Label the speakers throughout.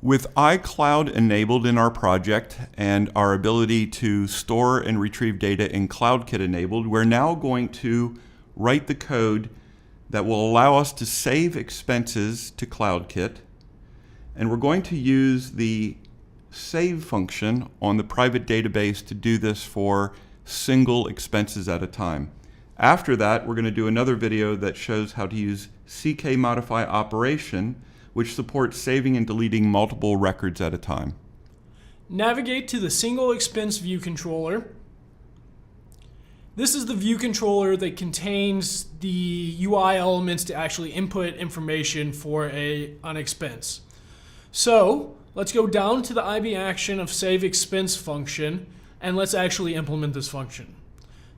Speaker 1: With iCloud enabled in our project and our ability to store and retrieve data in CloudKit enabled, we're now going to write the code that will allow us to save expenses to CloudKit. And we're going to use the save function on the private database to do this for single expenses at a time. After that, we're going to do another video that shows how to use ckmodify operation, which supports saving and deleting multiple records at a time.
Speaker 2: Navigate to the single expense view controller. This is the view controller that contains the UI elements to actually input information for an expense. So let's go down to the IB action of save expense function and let's actually implement this function.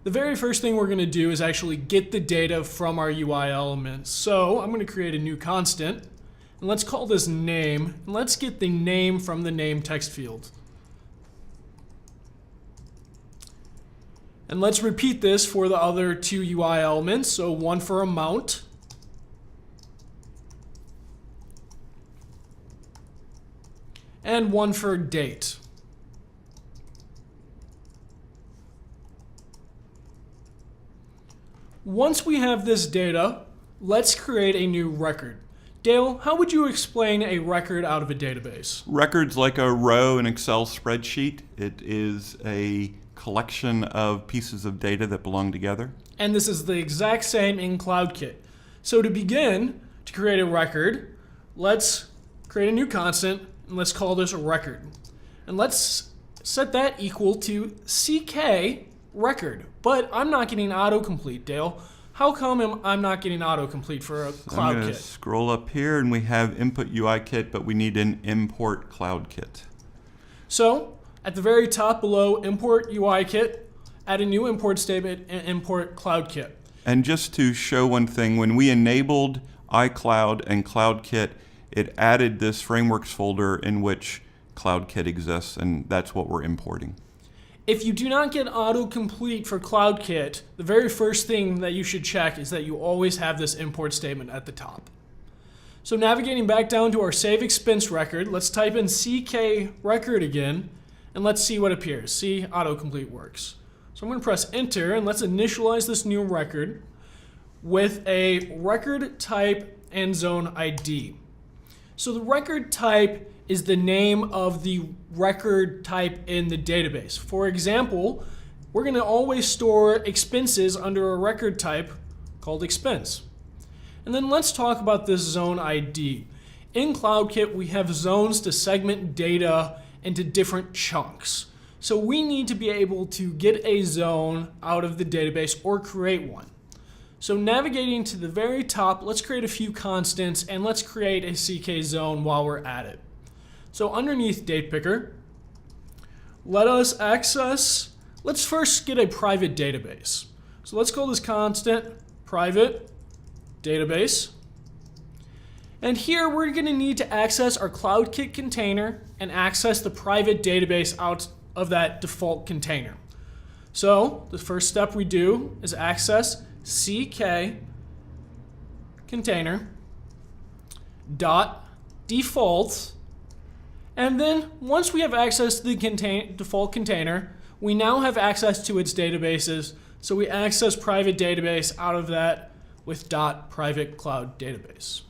Speaker 2: The very first thing we're going to do is actually get the data from our UI elements. So I'm going to create a new constant. And let's call this name, and let's get the name from the name text field. And let's repeat this for the other two UI elements. So one for amount, and one for date. Once we have this data, let's create a new record. Dale, how would you explain a record out of a database?
Speaker 1: Records like a row in an Excel spreadsheet. It is a collection of pieces of data that belong together.
Speaker 2: And this is the exact same in CloudKit. So to begin, to create a record, let's create a new constant, and let's call this a record. And let's set that equal to ck record. But I'm not getting autocomplete, Dale. How come I'm not getting autocomplete for a CloudKit?
Speaker 1: I'm going to scroll up here and we have input UIKit, but we need an import CloudKit.
Speaker 2: So at the very top below import UIKit, add a new import statement and import CloudKit.
Speaker 1: And just to show one thing, when we enabled iCloud and CloudKit, it added this frameworks folder in which CloudKit exists, and that's what we're importing.
Speaker 2: If you do not get autocomplete for CloudKit, the very first thing that you should check is that you always have this import statement at the top. So navigating back down to our save expense record, let's type in ck record again, and let's see what appears. See, autocomplete works. So I'm going to press enter, and let's initialize this new record with a record type and zone ID. So the record type is the name of the record type in the database. For example, we're going to always store expenses under a record type called expense. And then let's talk about this zone ID. In CloudKit, we have zones to segment data into different chunks. So we need to be able to get a zone out of the database or create one. So navigating to the very top, let's create a few constants and let's create a CK zone while we're at it. So underneath date picker, let's first get a private database. So let's call this constant private database. And here we're going to need to access our CloudKit container and access the private database out of that default container. So the first step we do is access ck container dot default. And then once we have access to the default container, we now have access to its databases. So we access private database out of that with .private cloud database.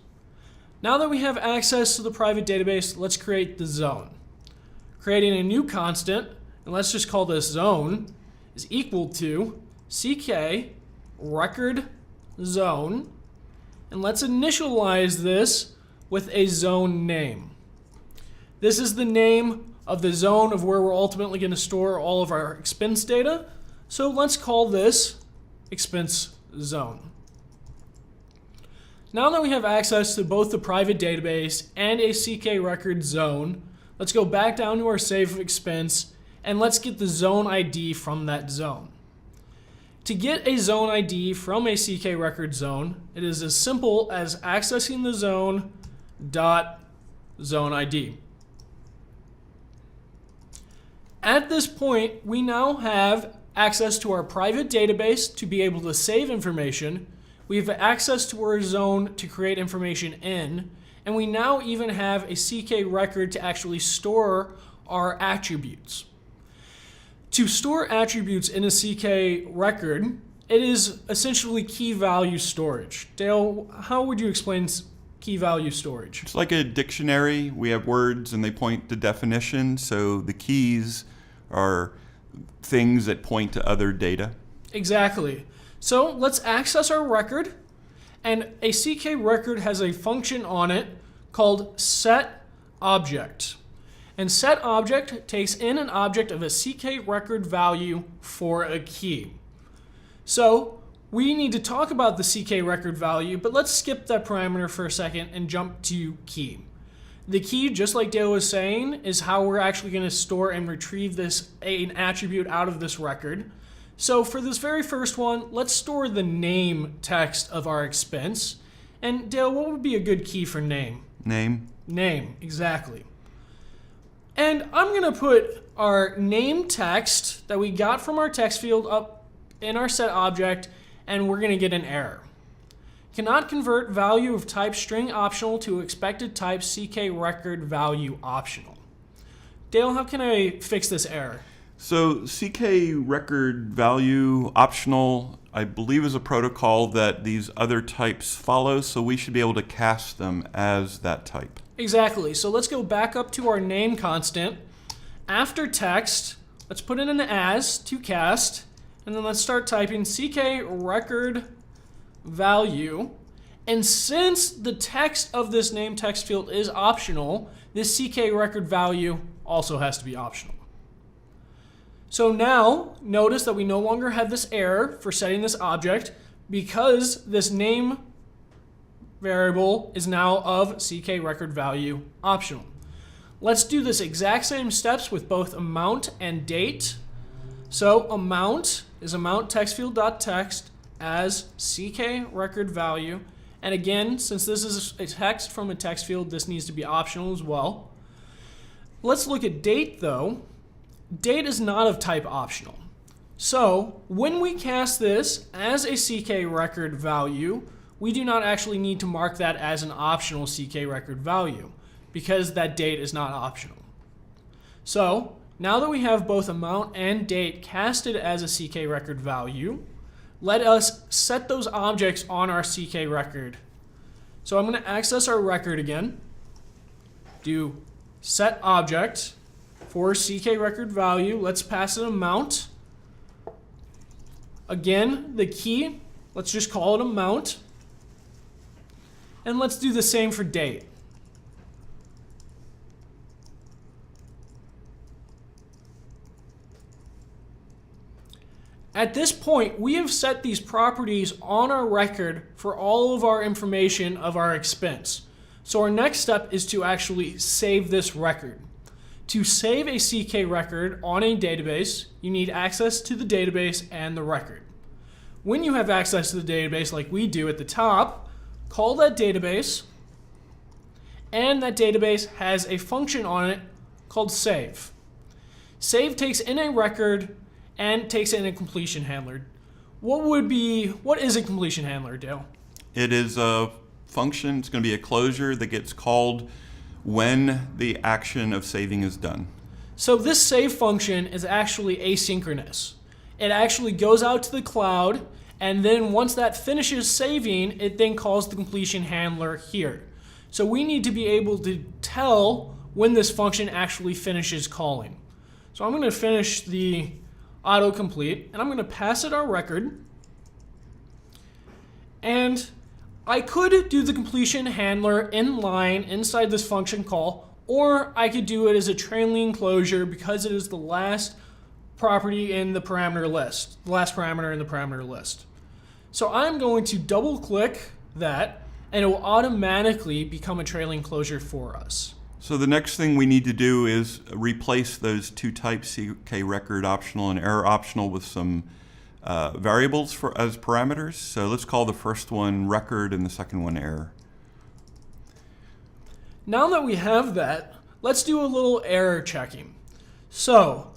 Speaker 2: Now that we have access to the private database, let's create the zone. Creating a new constant, and let's just call this zone, is equal to ck record zone. And let's initialize this with a zone name. This is the name of the zone of where we're ultimately going to store all of our expense data. So let's call this expense zone. Now that we have access to both the private database and a CK record zone, let's go back down to our save expense and let's get the zone ID from that zone. To get a zone ID from a CK record zone, it is as simple as accessing the zone dot zone ID. At this point, we now have access to our private database to be able to save information. We have access to our zone to create information in, And we now even have a CK record to actually store our attributes. To store attributes in a CK record, it is essentially key value storage. Dale, how would you explain key value storage?
Speaker 1: It's like a dictionary. We have words and they point to definitions. So the keys are things that point to other data.
Speaker 2: Exactly. So let's access our record. And a CK record has a function on it called setObject. And setObject takes in an object of a CK record value for a key. So we need to talk about the CK record value, but let's skip that parameter for a second and jump to key. The key, just like Dale was saying, is how we're actually going to store and retrieve an attribute out of this record. So for this very first one, let's store the name text of our expense. And Dale, what would be a good key for name?
Speaker 1: Name.
Speaker 2: Name, exactly. And I'm going to put our name text that we got from our text field up in our set object, and we're going to get an error. Cannot convert value of type string optional to expected type CK record value optional. Dale, how can I fix this error?
Speaker 1: So CK record value optional, I believe, is a protocol that these other types follow, so we should be able to cast them as that type.
Speaker 2: Exactly. So let's go back up to our name constant. After text, let's put in an as to cast, and then let's start typing CK record value. And since the text of this name text field is optional, this CK record value also has to be optional. So now, notice that we no longer have this error for setting this object because this name variable is now of CK record value optional. Let's do this exact same steps with both amount and date. So amount is amount text field.text as CK record value. And again, since this is a text from a text field, this needs to be optional as well. Let's look at date though. Date is not of type optional. So when we cast this as a CK record value, we do not actually need to mark that as an optional CK record value because that date is not optional. So now that we have both amount and date casted as a CK record value, let us set those objects on our CK record. So I'm going to access our record again, do set object for CK record value. Let's pass an amount. Again, the key, let's just call it amount. And let's do the same for date. At this point, we have set these properties on our record for all of our information of our expense. So our next step is to actually save this record. To save a CK record on a database, you need access to the database and the record. When you have access to the database like we do at the top, call that database, and that database has a function on it called save. Save takes in a record and takes in a completion handler. What is a completion handler, Dale?
Speaker 1: It is a function. It's going to be a closure that gets called when the action of saving is done.
Speaker 2: So this save function is actually asynchronous. It actually goes out to the cloud, and then once that finishes saving, it then calls the completion handler here. So we need to be able to tell when this function actually finishes calling. So I'm going to finish the autocomplete, and I'm going to pass it our record. And I could do the completion handler in line inside this function call, or I could do it as a trailing closure because it is the last property in the parameter list, the last parameter in the parameter list. So I'm going to double click that, and it will automatically become a trailing closure for us.
Speaker 1: So the next thing we need to do is replace those two types, CK record optional and error optional, with some variables as parameters. So let's call the first one record and the second one error.
Speaker 2: Now that we have that, let's do a little error checking. So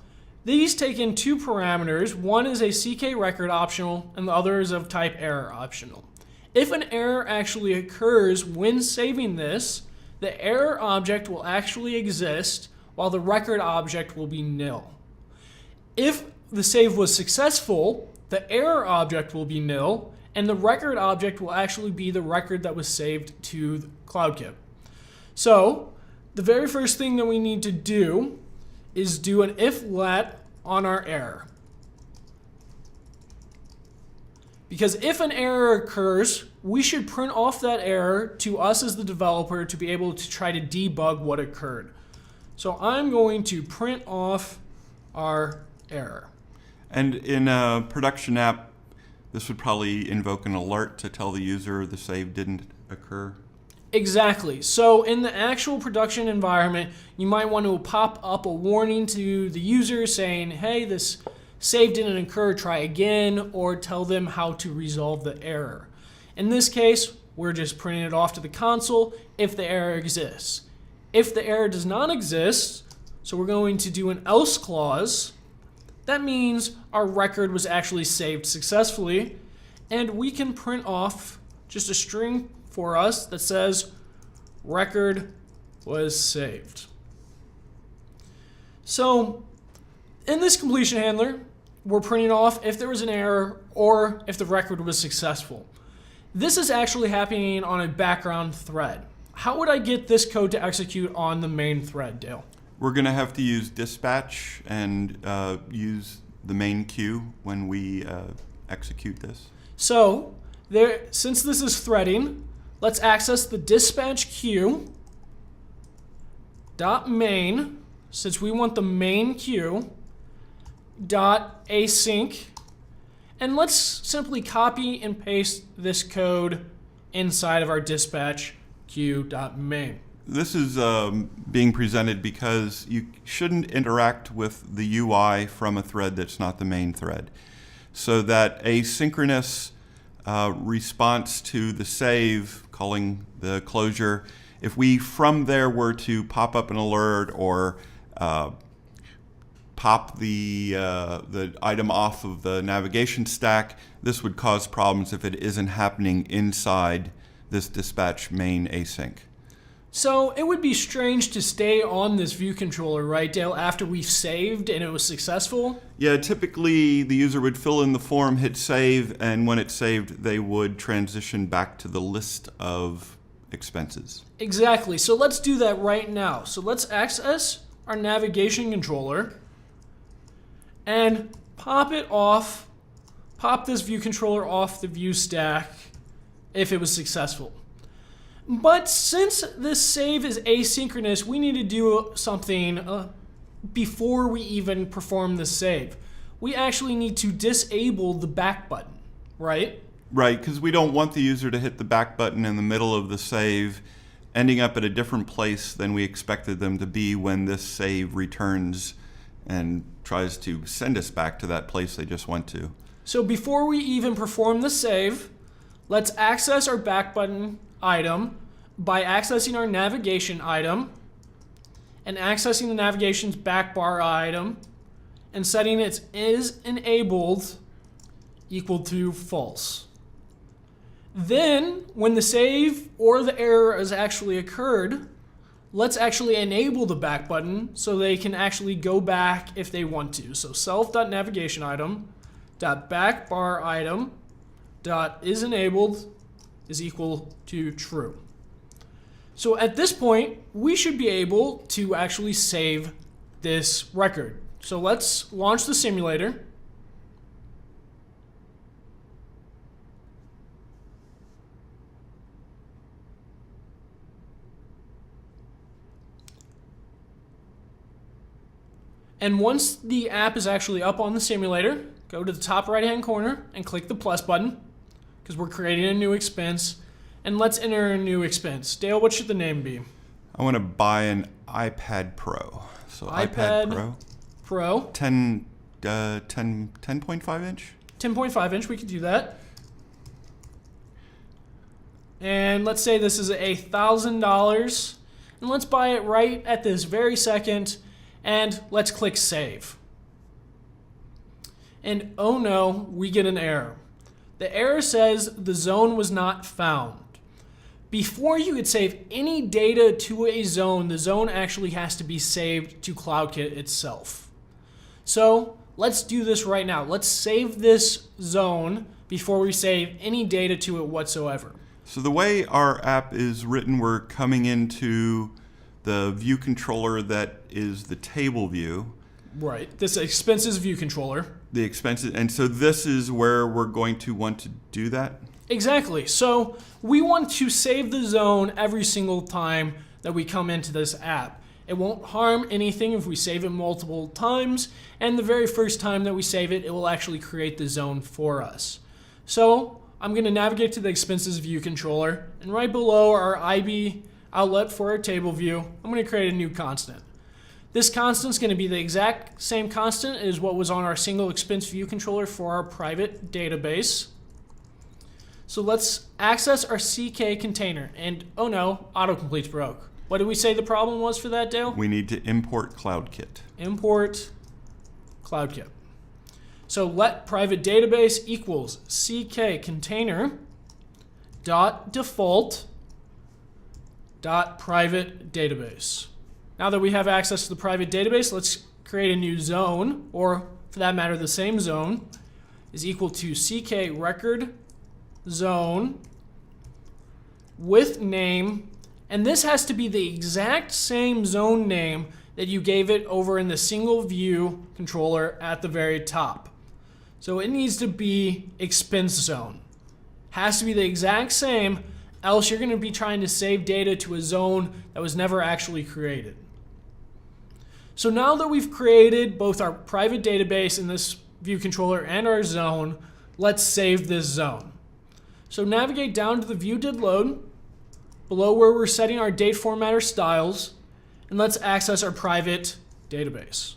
Speaker 2: these take in two parameters. One is a CK record optional and the other is of type error optional. If an error actually occurs when saving this, the error object will actually exist while the record object will be nil. If the save was successful, the error object will be nil, and the record object will actually be the record that was saved to CloudKit. So the very first thing that we need to do is do an if-let on our error. Because if an error occurs, we should print off that error to us as the developer to be able to try to debug what occurred. So I'm going to print off our error.
Speaker 1: And in a production app, this would probably invoke an alert to tell the user the save didn't occur.
Speaker 2: Exactly. So in the actual production environment, you might want to pop up a warning to the user saying, hey, this save didn't occur, try again, or tell them how to resolve the error. In this case, we're just printing it off to the console if the error exists. If the error does not exist, so we're going to do an else clause. That means our record was actually saved successfully, and we can print off just a string for us that says record was saved. So in this completion handler, we're printing off if there was an error or if the record was successful. This is actually happening on a background thread. How would I get this code to execute on the main thread, Dale?
Speaker 1: We're going to have to use dispatch and use the main queue when we execute this.
Speaker 2: So since this is threading, let's access the dispatch queue dot main, since we want the main queue, dot async, and let's simply copy and paste this code inside of our dispatch queue dot main.
Speaker 1: This is being presented because you shouldn't interact with the UI from a thread that's not the main thread. So that asynchronous response to the save, calling the closure, if we from there were to pop up an alert or pop the item off of the navigation stack, this would cause problems if it isn't happening inside this dispatch main async.
Speaker 2: So it would be strange to stay on this view controller, right, Dale, after we've saved and it was successful?
Speaker 1: Yeah, typically the user would fill in the form, hit save, and when it's saved, they would transition back to the list of expenses.
Speaker 2: Exactly. So let's do that right now. So let's access our navigation controller and pop this view controller off the view stack if it was successful. But since this save is asynchronous, we need to do something before we even perform the save. We actually need to disable the back button, right?
Speaker 1: Right, because we don't want the user to hit the back button in the middle of the save, ending up at a different place than we expected them to be when this save returns and tries to send us back to that place they just went to.
Speaker 2: So before we even perform the save, let's access our back button item by accessing our navigation item and accessing the navigation's back bar item and setting its is enabled equal to false. Then when the save or the error has actually occurred, let's actually enable the back button so they can actually go back if they want to. So self.navigationItem.backBarItem.isEnabled is equal to true. So at this point, we should be able to actually save this record. So let's launch the simulator. And once the app is actually up on the simulator, go to the top right-hand corner and click the plus button, because we're creating a new expense. And let's enter a new expense. Dale, what should the name be?
Speaker 1: I want to buy an iPad Pro. So iPad
Speaker 2: Pro.
Speaker 1: 10.5 inch?
Speaker 2: 10.5 inch, we could do that. And let's say this is $1,000. And let's buy it right at this very second. And let's click save. And oh no, we get an error. The error says the zone was not found. before you could save any data to a zone, the zone actually has to be saved to CloudKit itself. So let's do this right now. Let's save this zone before we save any data to it whatsoever.
Speaker 1: So the way our app is written, we're coming into the view controller that is the table view.
Speaker 2: Right, this expenses view controller.
Speaker 1: The expenses, and so this is where we're going to want to do that?
Speaker 2: Exactly. So we want to save the zone every single time that we come into this app. It won't harm anything if we save it multiple times, and the very first time that we save it, it will actually create the zone for us. So I'm going to navigate to the expenses view controller, and right below our IB outlet for our table view, I'm going to create a new constant. This constant is going to be the exact same constant as what was on our single expense view controller for our private database. So let's access our CK container, and oh no, autocomplete's broke. What did we say the problem was for that, Dale?
Speaker 1: We need to import CloudKit.
Speaker 2: Import CloudKit. So let private database equals CK container dot default dot private database. Now that we have access to the private database, let's create a new zone, or for that matter, the same zone is equal to CK record zone with name, and this has to be the exact same zone name that you gave it over in the single view controller at the very top. So it needs to be expense zone. Has to be the exact same, else you're going to be trying to save data to a zone that was never actually created. So now that we've created both our private database in this view controller and our zone, let's save this zone. So navigate down to the view did load, below where we're setting our date formatter styles, and let's access our private database.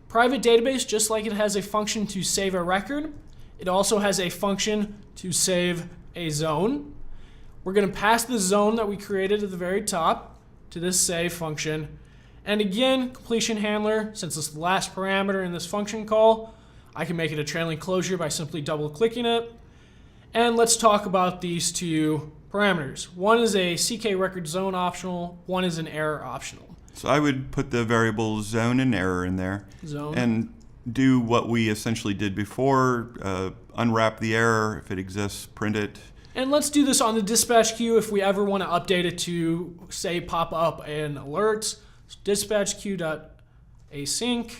Speaker 2: Private database, just like it has a function to save a record, it also has a function to save a zone. We're going to pass the zone that we created at the very top to this save function. And again, completion handler, since it's the last parameter in this function call, I can make it a trailing closure by simply double clicking it. And let's talk about these two parameters. One is a CK record zone optional, one is an error optional.
Speaker 1: So I would put the variable zone and error in there.
Speaker 2: Zone.
Speaker 1: And do what we essentially did before, unwrap the error, if it exists, print it.
Speaker 2: And let's do this on the dispatch queue if we ever want to update it to, say, pop up an alert. So dispatch queue.async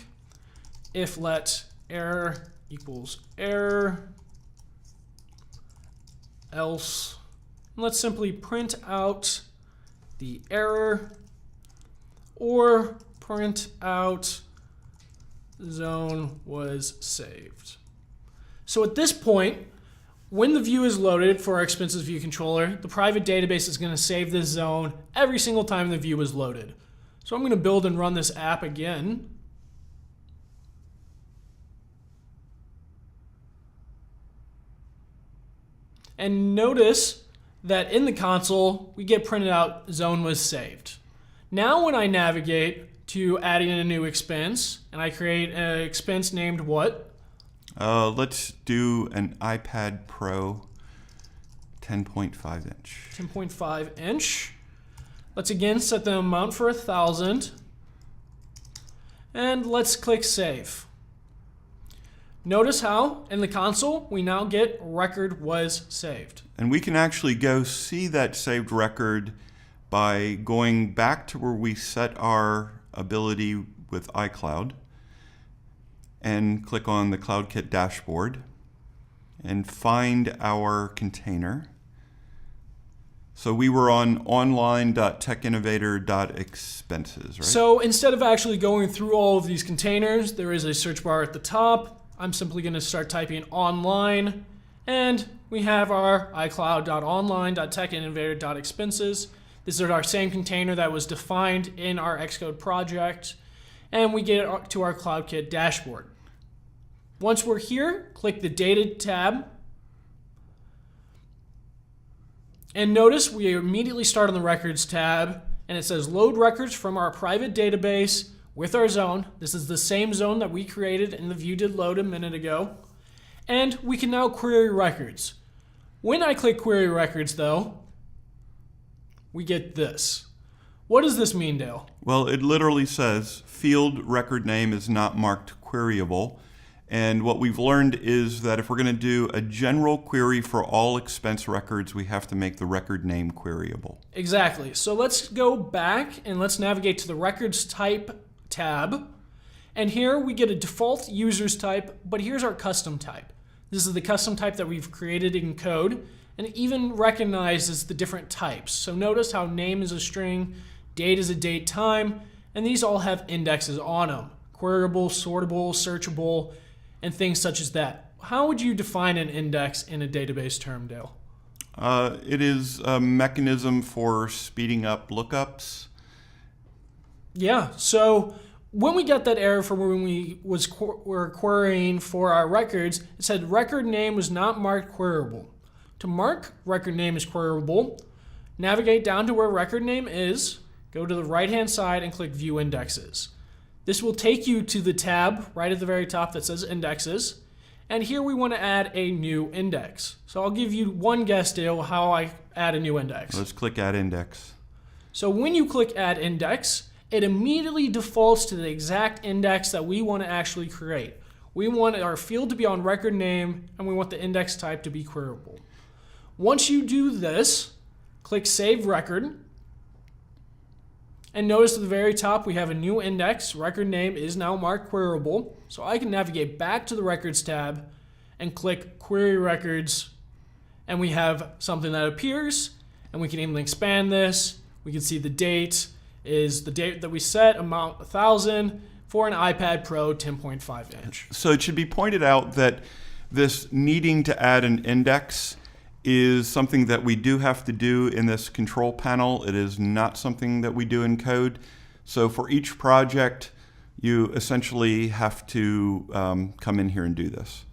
Speaker 2: if let error equals error, else. And let's simply print out the error or print out zone was saved. So at this point, when the view is loaded for our expenses view controller, the private database is going to save this zone every single time the view is loaded. So I'm going to build and run this app again. And notice that in the console, we get printed out zone was saved. Now when I navigate to adding a new expense, and I create an expense named what?
Speaker 1: Let's do an iPad Pro 10.5 inch.
Speaker 2: 10.5 inch. Let's again set the amount for 1,000. And let's click save. Notice how in the console we now get record was saved.
Speaker 1: And we can actually go see that saved record by going back to where we set our ability with iCloud and click on the CloudKit dashboard and find our container. So we were on online.techinnovator.expenses, right?
Speaker 2: So instead of actually going through all of these containers, there is a search bar at the top. I'm simply going to start typing online, and we have our iCloud.online.techinnovator.expenses. This is our same container that was defined in our Xcode project, and we get to our CloudKit dashboard. Once we're here, click the Data tab, and notice we immediately start on the Records tab, and it says Load Records from our private database with our zone. This is the same zone that we created in the view did load a minute ago, and we can now query records. When I click Query Records, though, we get this. What does this mean, Dale?
Speaker 1: Well, it literally says field record name is not marked queryable. And what we've learned is that if we're going to do a general query for all expense records, we have to make the record name queryable.
Speaker 2: Exactly. So let's go back and let's navigate to the records type tab. And here we get a default users type, but here's our custom type. This is the custom type that we've created in code, and it even recognizes the different types. So notice how name is a string, date is a date time, and these all have indexes on them. Queryable, sortable, searchable, and things such as that. How would you define an index in a database term, Dale?
Speaker 1: It is a mechanism for speeding up lookups.
Speaker 2: Yeah, so when we got that error from when we were querying for our records, it said record name was not marked queryable. To mark record name as queryable, navigate down to where record name is, go to the right-hand side and click View Indexes. This will take you to the tab right at the very top that says Indexes. And here we want to add a new index. So I'll give you one guess, Dale, how I add a new index.
Speaker 1: Let's click Add Index.
Speaker 2: So when you click Add Index, it immediately defaults to the exact index that we want to actually create. We want our field to be on record name, and we want the index type to be queryable. Once you do this, click Save Record. And notice at the very top we have a new index. Record name is now marked queryable. So I can navigate back to the Records tab and click Query Records. And we have something that appears. And we can even expand this. We can see the date is the date that we set, amount 1,000 for an iPad Pro 10.5 inch.
Speaker 1: So it should be pointed out that this needing to add an index is something that we do have to do in this control panel. It is not something that we do in code. So for each project, you essentially have to come in here and do this.